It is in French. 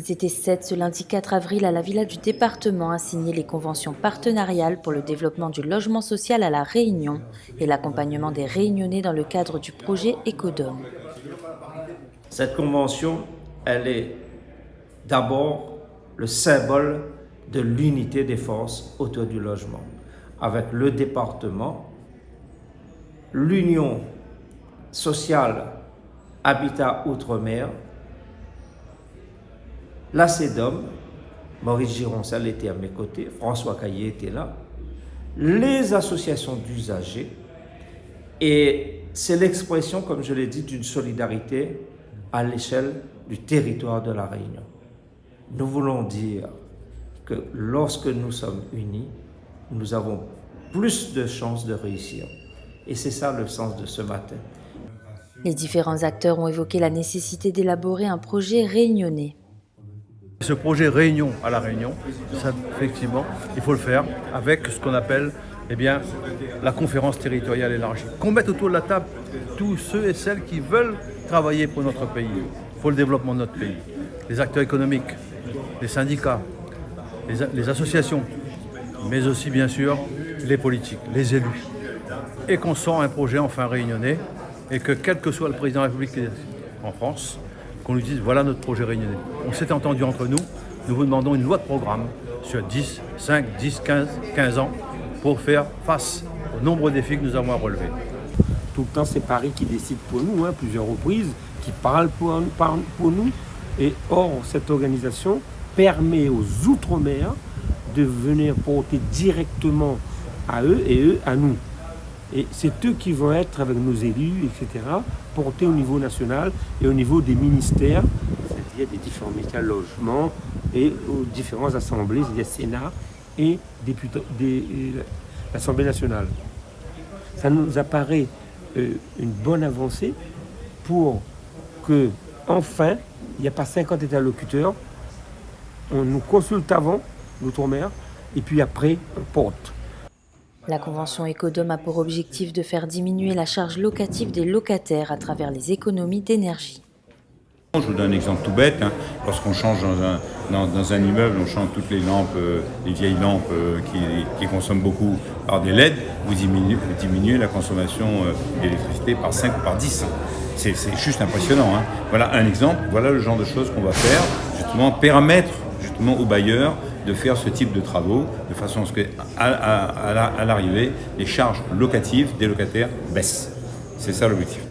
Ils étaient 7 ce lundi 4 avril à la Villa du département à signer les conventions partenariales pour le développement du logement social à La Réunion et l'accompagnement des Réunionnais dans le cadre du projet Ecodome. Cette convention, elle est d'abord le symbole de l'unité des forces autour du logement, avec le département, l'Union sociale Habitat Outre-mer, la CEDOM, Maurice Gironcel était à mes côtés, François Caillé était là, les associations d'usagers, et c'est l'expression, comme je l'ai dit, d'une solidarité à l'échelle du territoire de La Réunion. Nous voulons dire que lorsque nous sommes unis, nous avons plus de chances de réussir. Et c'est ça le sens de ce matin. Les différents acteurs ont évoqué la nécessité d'élaborer un projet réunionnais. Ce projet Réunion à La Réunion, ça, effectivement, il faut le faire avec ce qu'on appelle la conférence territoriale élargie. Qu'on mette autour de la table tous ceux et celles qui veulent travailler pour notre pays, pour le développement de notre pays. Les acteurs économiques, les syndicats, les associations, mais aussi bien sûr les politiques, les élus. Et qu'on sort un projet enfin réunionnais et que quel que soit le président de la République en France, qu'on lui dise voilà notre projet réunionnais. On s'est entendu entre nous, nous vous demandons une loi de programme sur 10, 5, 10, 15 ans pour faire face au nombre de défis que nous avons à relever. Tout le temps, c'est Paris qui décide pour nous, plusieurs reprises, qui parle pour nous. Et or, cette organisation permet aux Outre-mer de venir porter directement à eux et eux à nous. Et c'est eux qui vont être, avec nos élus, etc., portés au niveau national et au niveau des ministères, c'est-à-dire des différents ministères logement et aux différentes assemblées, c'est-à-dire Sénat et l'Assemblée nationale. Ça nous apparaît une bonne avancée pour que, enfin, il n'y a pas 50 interlocuteurs, on nous consulte avant, l'Outre-mer, et puis après, on porte. La convention Ecodome a pour objectif de faire diminuer la charge locative des locataires à travers les économies d'énergie. Je vous donne un exemple tout bête. Lorsqu'on change dans un immeuble, on change toutes les lampes, les vieilles lampes qui consomment beaucoup par des LED, vous diminuez la consommation d'électricité par 5 ou par 10. C'est juste impressionnant. Voilà un exemple, voilà le genre de choses qu'on va faire, justement permettre aux bailleurs de faire ce type de travaux, de façon à ce qu'à l'arrivée, les charges locatives des locataires baissent. C'est ça l'objectif.